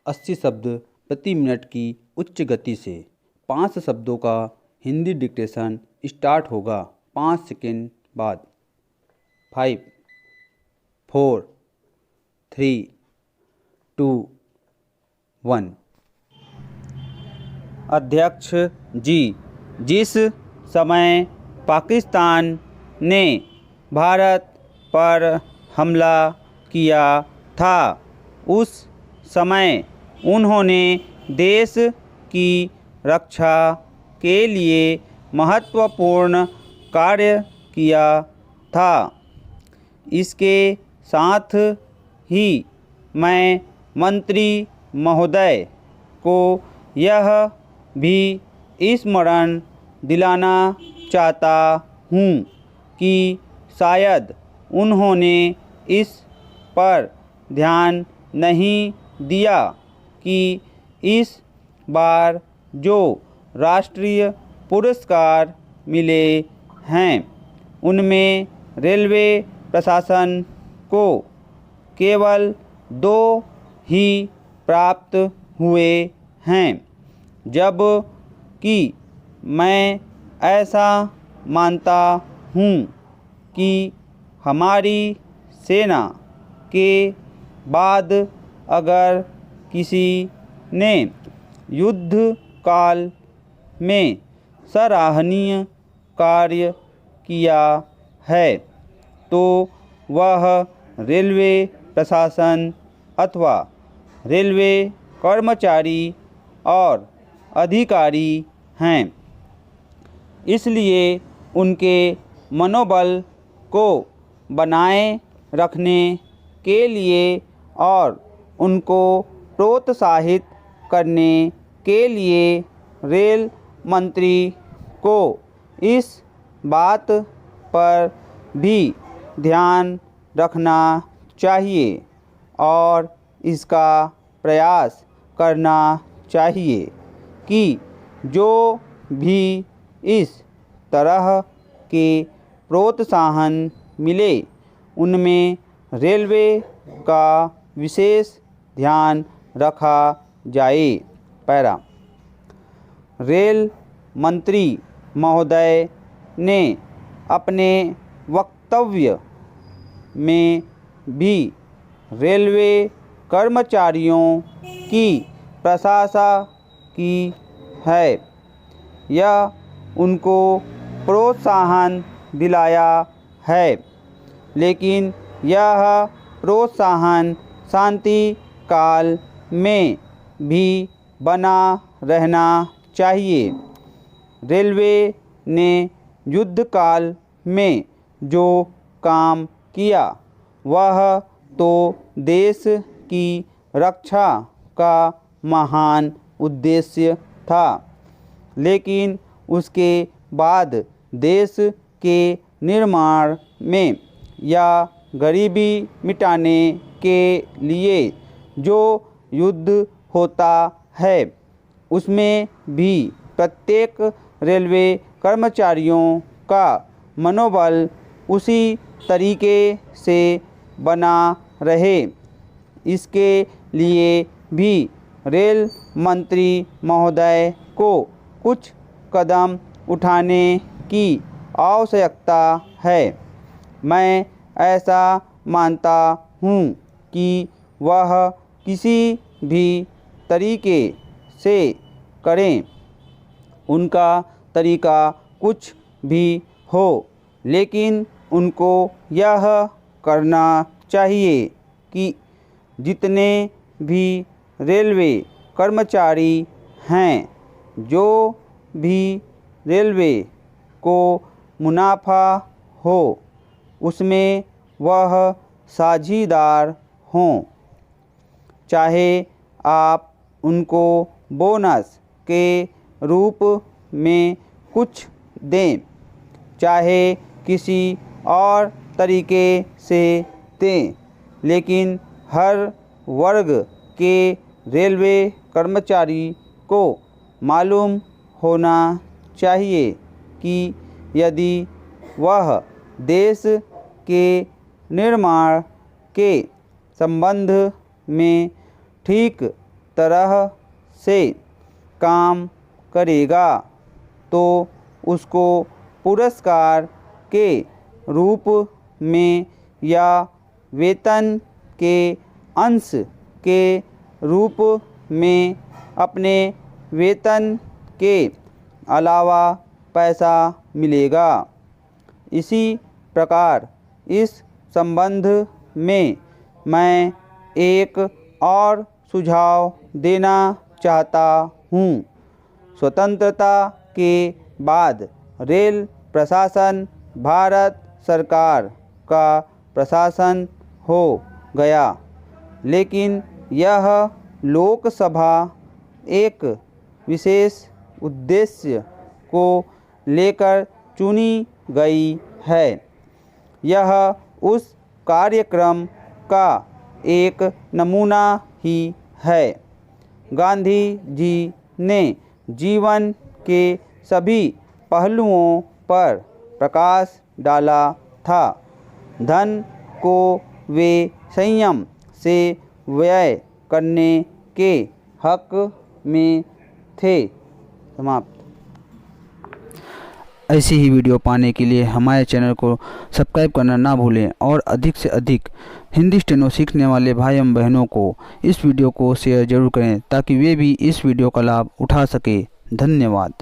80 शब्द प्रति मिनट की उच्च गति से। 5 शब्दों का हिंदी डिक्टेशन स्टार्ट होगा 5 सेकंड बाद। 5, 4, 3, 2, 1। अध्यक्ष जी, जिस समय पाकिस्तान ने भारत पर हमला किया था उस समय उन्होंने देश की रक्षा के लिए महत्वपूर्ण कार्य किया था। इसके साथ ही मैं मंत्री महोदय को यह भी स्मरण दिलाना चाहता हूँ कि शायद उन्होंने इस पर ध्यान नहीं दिया कि इस बार जो राष्ट्रीय पुरस्कार मिले हैं उनमें रेलवे प्रशासन को केवल 2 ही प्राप्त हुए हैं, जबकि मैं ऐसा मानता हूँ कि हमारी सेना के बाद अगर किसी ने युद्ध काल में सराहनीय कार्य किया है तो वह रेलवे प्रशासन अथवा रेलवे कर्मचारी और अधिकारी हैं। इसलिए उनके मनोबल को बनाए रखने के लिए और उनको प्रोत्साहित करने के लिए रेल मंत्री को इस बात पर भी ध्यान रखना चाहिए और इसका प्रयास करना चाहिए कि जो भी इस तरह के प्रोत्साहन मिले उनमें रेलवे का विशेष ध्यान रखा जाए। पैरा। रेल मंत्री महोदय ने अपने वक्तव्य में भी रेलवे कर्मचारियों की प्रशंसा की है। यह उनको प्रोत्साहन दिलाया है, लेकिन यह प्रोत्साहन शांति काल में भी बना रहना चाहिए। रेलवे ने युद्ध काल में जो काम किया वह तो देश की रक्षा का महान उद्देश्य था, लेकिन उसके बाद देश के निर्माण में या गरीबी मिटाने के लिए जो युद्ध होता है उसमें भी प्रत्येक रेलवे कर्मचारियों का मनोबल उसी तरीके से बना रहे। इसके लिए भी रेल मंत्री महोदय को कुछ कदम उठाने की आवश्यकता है। मैं ऐसा मानता हूँ कि वह किसी भी तरीके से करें, उनका तरीका कुछ भी हो, लेकिन उनको यह करना चाहिए कि जितने भी रेलवे कर्मचारी हैं, जो भी रेलवे को मुनाफा हो उसमें वह साझीदार हों। चाहे आप उनको बोनस के रूप में कुछ दें, चाहे किसी और तरीके से दें, लेकिन हर वर्ग के रेलवे कर्मचारी को मालूम होना चाहिए कि यदि वह देश के निर्माण के संबंध में ठीक तरह से काम करेगा तो उसको पुरस्कार के रूप में या वेतन के अंश के रूप में अपने वेतन के अलावा पैसा मिलेगा। इसी प्रकार इस संबंध में मैं एक और सुझाव देना चाहता हूँ। स्वतंत्रता के बाद रेल प्रशासन भारत सरकार का प्रशासन हो गया, लेकिन यह लोकसभा एक विशेष उद्देश्य को लेकर चुनी गई है। यह उस कार्यक्रम का एक नमूना ही है। गांधी जी ने जीवन के सभी पहलुओं पर प्रकाश डाला था। धन को वे संयम से व्यय करने के हक में थे। समाप्त। ऐसी ही वीडियो पाने के लिए हमारे चैनल को सब्सक्राइब करना ना भूलें और अधिक से अधिक हिंदी स्टेनो सीखने वाले भाई एवं बहनों को इस वीडियो को शेयर जरूर करें ताकि वे भी इस वीडियो का लाभ उठा सके। धन्यवाद।